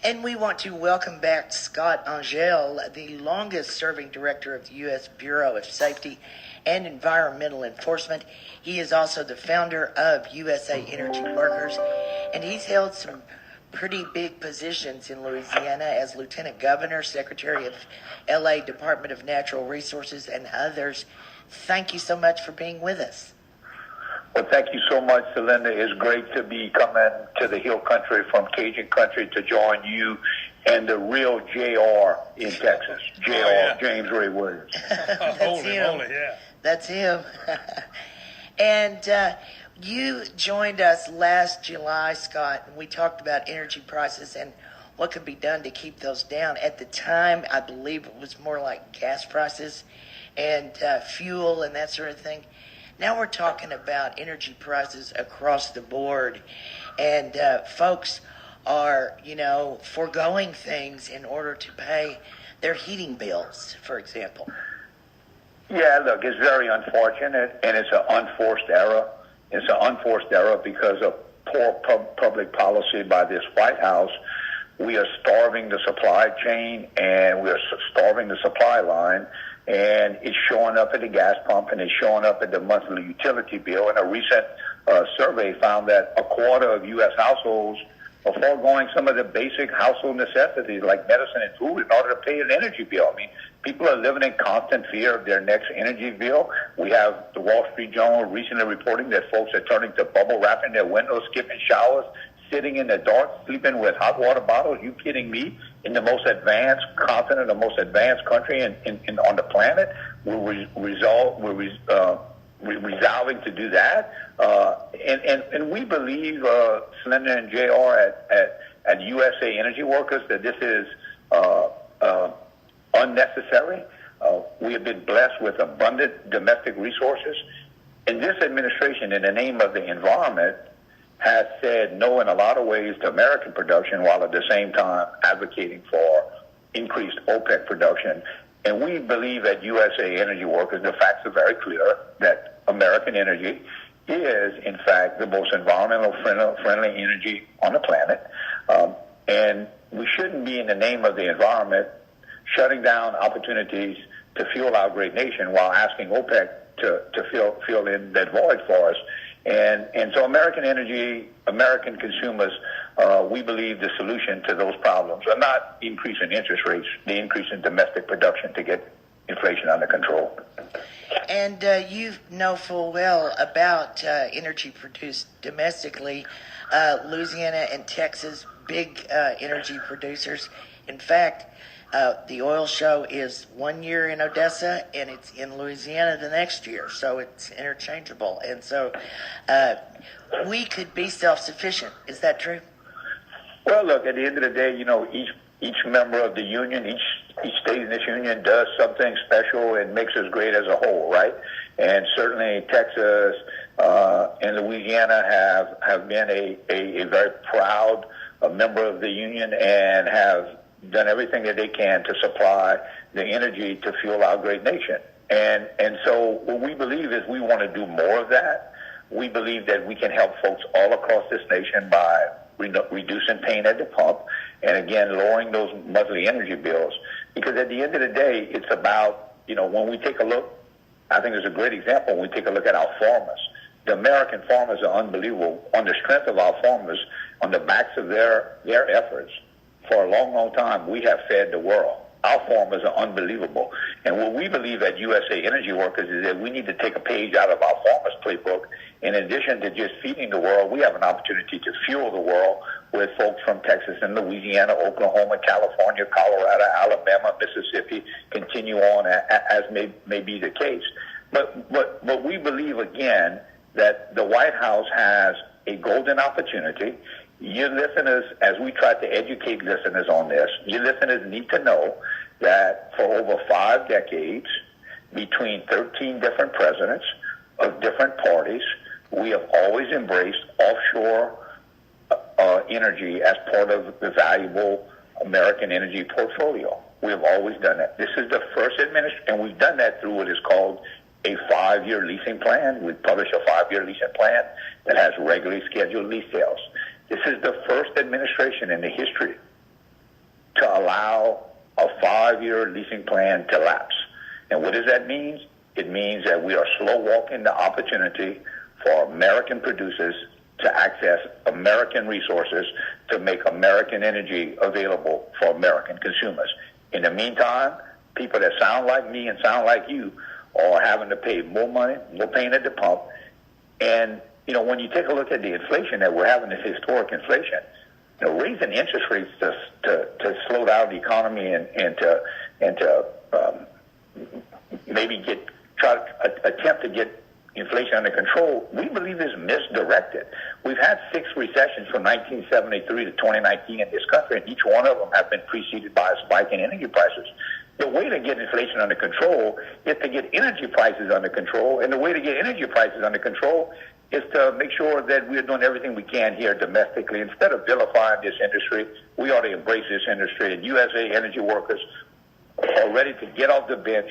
And we want to welcome back Scott Angelle, the longest-serving director of the U.S. Bureau of Safety and Environmental Enforcement. He is also the founder of USA Energy Workers, and he's held some pretty big positions in Louisiana as Lieutenant Governor, Secretary of L.A. Department of Natural Resources, and others. Thank you so much for being with us. Well, thank you so much, Celinda. It's great to be coming to the Hill Country from Cajun Country to join you and the real JR in Texas. JR, yeah. James Ray Williams. That's him. Yeah. That's him. And you joined us last July, Scott, and we talked about energy prices and what could be done to keep those down. At the time, I believe it was more like gas prices and fuel and that sort of thing. Now we're talking about energy prices across the board, and folks are, foregoing things in order to pay their heating bills, for example. Yeah, look, it's very unfortunate, and it's an unforced error. It's an unforced error because of poor public policy by this White House. We are starving the supply chain, and we are starving the supply line. And it's showing up at the gas pump, and it's showing up at the monthly utility bill. And a recent survey found that a quarter of U.S. households are foregoing some of the basic household necessities like medicine and food in order to pay an energy bill. I mean, people are living in constant fear of their next energy bill. We have the Wall Street Journal recently reporting that folks are turning to bubble wrapping their windows, skipping showers, sitting in the dark, sleeping with hot water bottles. You kidding me? In the most advanced continent, the most advanced country on the planet, we're resolving to do that. And we believe, Celinda and JR at USA Energy Workers, that this is unnecessary. We have been blessed with abundant domestic resources. And this administration, in the name of the environment, has said no in a lot of ways to American production while at the same time advocating for increased OPEC production. And we believe at USA Energy Workers, the facts are very clear that American energy is, in fact, the most environmental friendly energy on the planet. And we shouldn't be, in the name of the environment, shutting down opportunities to fuel our great nation while asking OPEC to fill in that void for us. And so American energy, American consumers, we believe the solution to those problems are not increasing interest rates, the increase in domestic production to get inflation under control. And you know full well about energy produced domestically. Louisiana and Texas, big energy producers. In fact, the oil show is 1 year in Odessa, and it's in Louisiana the next year, so it's interchangeable. And so we could be self-sufficient. Is that true? Well, look, at the end of the day, each member of the union, each state in this union does something special and makes us great as a whole, right? And certainly Texas and Louisiana have been a very proud member of the union and have done everything that they can to supply the energy to fuel our great nation. And so what we believe is we want to do more of that. We believe that we can help folks all across this nation by reducing pain at the pump and, again, lowering those monthly energy bills. Because at the end of the day, it's about, when we take a look, I think there's a great example when we take a look at our farmers. The American farmers are unbelievable. On the strength of our farmers, on the backs of their efforts, for a long, long time, we have fed the world. Our farmers are unbelievable. And what we believe at USA Energy Workers is that we need to take a page out of our farmers' playbook. In addition to just feeding the world, we have an opportunity to fuel the world with folks from Texas and Louisiana, Oklahoma, California, Colorado, Alabama, Mississippi, continue on as may be the case. But we believe, again, that the White House has a golden opportunity. Your listeners, as we try to educate listeners on this, your listeners need to know that for over 5 decades, between 13 different presidents of different parties, we have always embraced offshore energy as part of the valuable American energy portfolio. We have always done that. This is the first administration, and we've done that through what is called a 5-year leasing plan. We publish a 5-year leasing plan that has regularly scheduled lease sales. This is the first administration in the history 5-year leasing plan to lapse. And what does that mean? It means that we are slow walking the opportunity for American producers to access American resources to make American energy available for American consumers. In the meantime, people that sound like me and sound like you are having to pay more money, more pain at the pump. And, when you take a look at the inflation that we're having, this historic inflation, raising interest rates to slow down the economy and to maybe attempt to get inflation under control, we believe is misdirected. We've had 6 recessions from 1973 to 2019 in this country, and each one of them have been preceded by a spike in energy prices. The way to get inflation under control is to get energy prices under control, and the way to get energy prices under control is to make sure that we're doing everything we can here domestically. Instead of vilifying this industry, we ought to embrace this industry, and USA energy workers are ready to get off the bench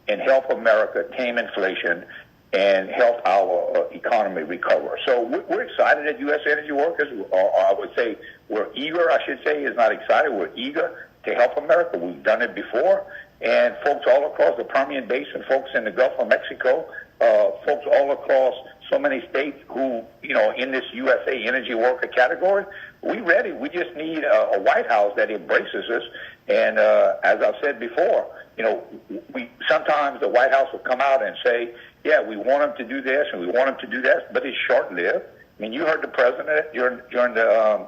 and help America tame inflation and help our economy recover. So we're excited at U.S. Energy Workers, or I would say we're eager, I should say, is not excited, we're eager to help America. We've done it before, and folks all across the Permian Basin, folks in the Gulf of Mexico, folks all across so many states who, in this USA Energy Worker category, we're ready. We just need a White House that embraces us. And as I've said before, we sometimes the White House will come out and say, yeah, we want them to do this and we want them to do that, but it's short-lived. I mean, you heard the president during the,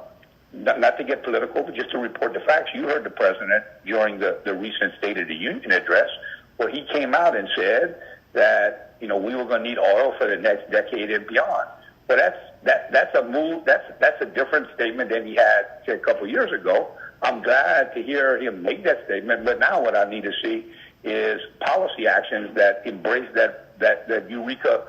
not to get political, but just to report the facts, you heard the president during the recent State of the Union address where he came out and said that, we were going to need oil for the next decade and beyond. But that's a move, that's a different statement than he had, say, a couple of years ago. I'm glad to hear him make that statement, but now what I need to see is policy actions that embrace that eureka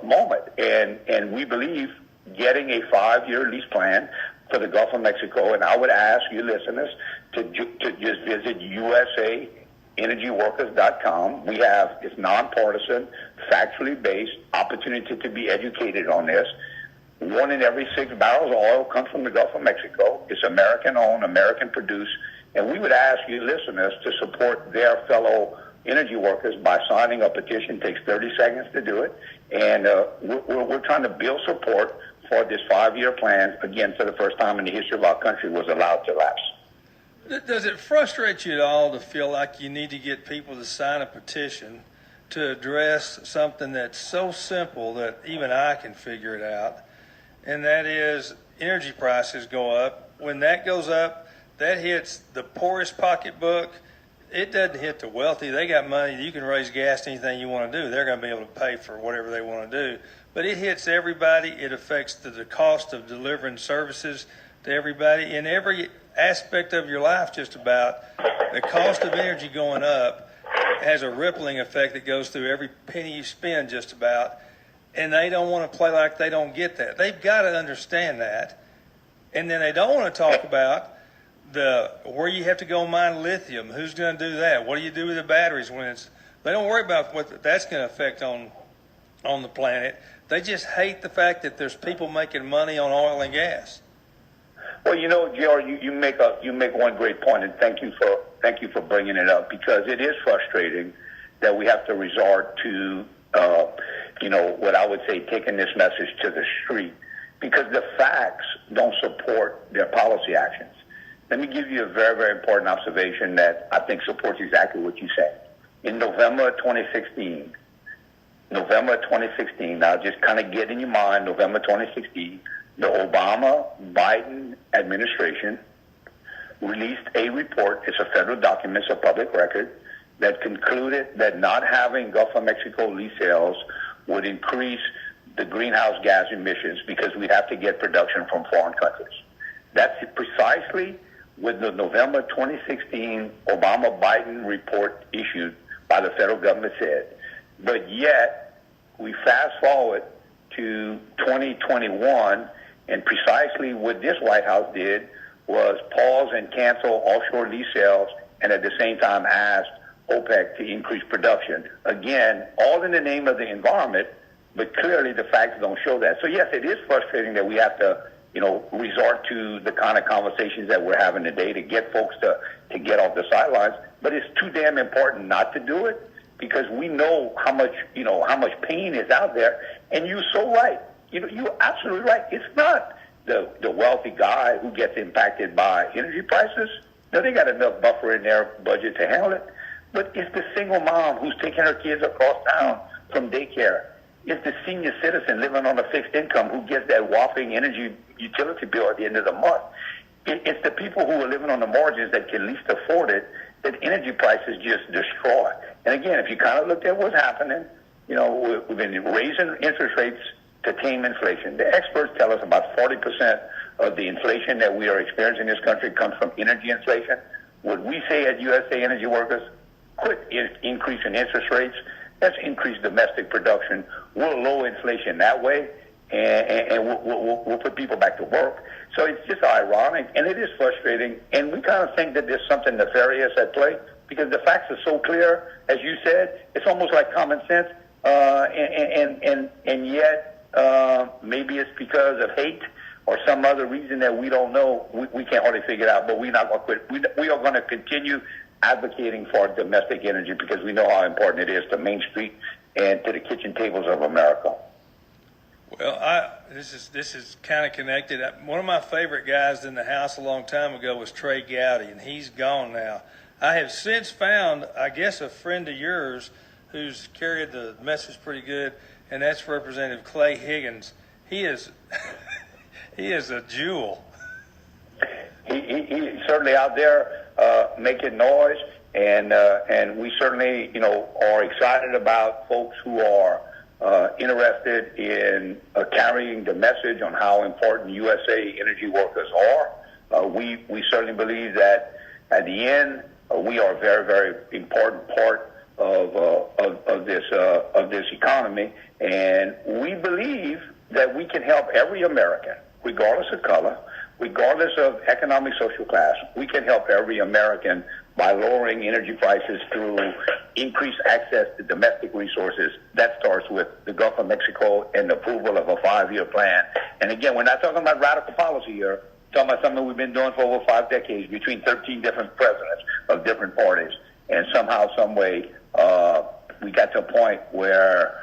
moment. And we believe getting a 5-year lease plan for the Gulf of Mexico, and I would ask you listeners to just visit USAEnergyWorkers.com. We have, it's nonpartisan, factually based, opportunity to be educated on this. 1 in every 6 barrels of oil comes from the Gulf of Mexico. It's American-owned, American-produced, and we would ask you listeners to support their fellow energy workers by signing a petition. It takes 30 seconds to do it, and we're trying to build support for this 5-year plan, again, for the first time in the history of our country, was allowed to lapse. Does it frustrate you at all to feel like you need to get people to sign a petition to address something that's so simple that even I can figure it out? And that is energy prices go up. When that goes up, that hits the poorest pocketbook. It doesn't hit the wealthy. They got money. You can raise gas to anything you want to do. They're going to be able to pay for whatever they want to do. But it hits everybody. It affects the cost of delivering services to everybody. In every aspect of your life, just about, the cost of energy going up has a rippling effect that goes through every penny you spend, just about. And they don't want to play like they don't get that. They've got to understand that. And then they don't want to talk about where you have to go mine lithium. Who's going to do that? What do you do with the batteries when they don't worry about what that's going to affect on the planet. They just hate the fact that there's people making money on oil and gas. Well, JR, you make one great point, and thank you for bringing it up, because it is frustrating that we have to resort to what I would say, taking this message to the street, because the facts don't support their policy actions. Let me give you a very, very important observation that I think supports exactly what you said. In November 2016, now just kind of get in your mind, November 2016, the Obama-Biden administration released a report. It's a federal document, it's a public record, that concluded that not having Gulf of Mexico lease sales would increase the greenhouse gas emissions because we'd have to get production from foreign countries. That's precisely what the November 2016 Obama-Biden report issued by the federal government said. But yet, we fast forward to 2021, and precisely what this White House did was pause and cancel offshore lease sales, and at the same time asked OPEC to increase production. Again, all in the name of the environment, but clearly the facts don't show that. So yes, it is frustrating that we have to, resort to the kind of conversations that we're having today to get folks to get off the sidelines. but it's too damn important not to do it because we know how much pain is out there. And you're so right. You're absolutely right. It's not the wealthy guy who gets impacted by energy prices. No, they got enough buffer in their budget to handle it. But it's the single mom who's taking her kids across town from daycare. It's the senior citizen living on a fixed income who gets that whopping energy utility bill at the end of the month. It's the people who are living on the margins that can least afford it that energy prices just destroy. And again, if you kind of looked at what's happening, we've been raising interest rates to tame inflation. The experts tell us about 40% of the inflation that we are experiencing in this country comes from energy inflation. What we say at USA Energy Workers, quit increasing interest rates. Let's increase domestic production. We'll lower inflation that way, and we'll put people back to work. So it's just ironic, and it is frustrating. And we kind of think that there's something nefarious at play because the facts are so clear. As you said, it's almost like common sense, and yet maybe it's because of hate or some other reason that we don't know. We can't hardly figure it out, but we're not going to quit. We are going to continue advocating for domestic energy because we know how important it is to Main Street and to the kitchen tables of America. Well, this is kind of connected. One of my favorite guys in the House a long time ago was Trey Gowdy, and he's gone now. I have since found, I guess, a friend of yours who's carried the message pretty good, and that's Representative Clay Higgins. He is he is a jewel. He's certainly out there making noise, and we certainly, are excited about folks who are interested in carrying the message on how important USA Energy Workers are. We certainly believe that at the end, we are a very, very important part of this economy, and we believe that we can help every American, regardless of color, regardless of economic social class. We can help every American by lowering energy prices through increased access to domestic resources. That starts with the Gulf of Mexico and the approval of a 5-year plan. And again, we're not talking about radical policy here. We're talking about something we've been doing for over 5 decades between 13 different presidents of different parties. And somehow, some way, we got to a point where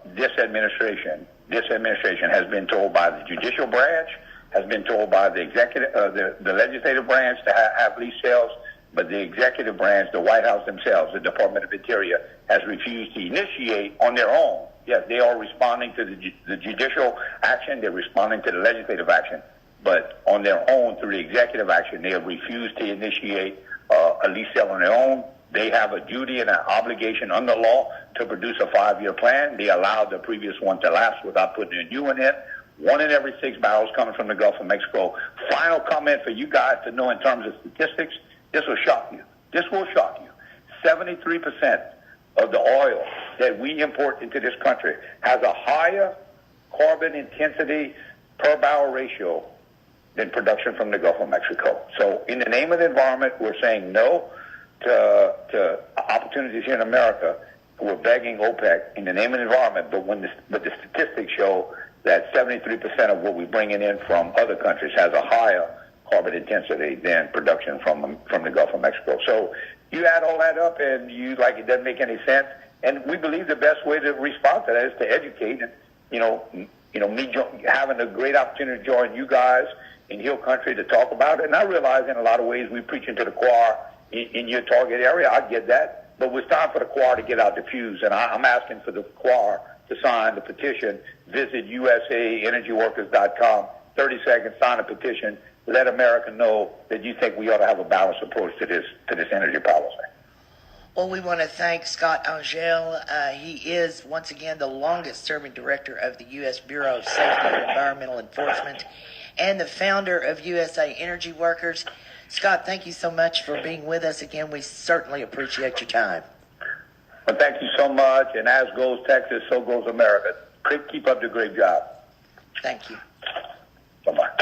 this administration has been told by the judicial branch, has been told by the executive, the legislative branch to have lease sales, but the executive branch, the White House themselves, the Department of Interior, has refused to initiate on their own. Yes, they are responding to the judicial action, they're responding to the legislative action, but on their own, through the executive action, they have refused to initiate a lease sale on their own. They have a duty and an obligation under law to produce a 5-year plan. They allowed the previous one to lapse without putting a new one in. 1 in every 6 barrels coming from the Gulf of Mexico. Final comment for you guys to know in terms of statistics. This will shock you. This will shock you. 73% of the oil that we import into this country has a higher carbon intensity per barrel ratio than production from the Gulf of Mexico. So in the name of the environment, we're saying no to opportunities here in America. We're begging OPEC in the name of the environment, but the statistics show that 73% of what we're bringing in from other countries has a higher carbon intensity than production from the Gulf of Mexico. So you add all that up, and it doesn't make any sense. And we believe the best way to respond to that is to educate. And me having a great opportunity to join you guys in Hill Country to talk about it. And I realize in a lot of ways we're preaching to the choir in your target area. I get that, but it's time for the choir to get out the pews, and I'm asking for the choir to sign the petition. Visit USAEnergyWorkers.com. 30 seconds, sign a petition. Let America know that you think we ought to have a balanced approach to this energy policy. Well, we want to thank Scott Angelle. He is, once again, the longest-serving director of the U.S. Bureau of Safety and Environmental Enforcement and the founder of USA Energy Workers. Scott, thank you so much for being with us again. We certainly appreciate your time. Well, thank you so much. And as goes Texas, so goes America. Keep up the great job. Thank you. Bye-bye.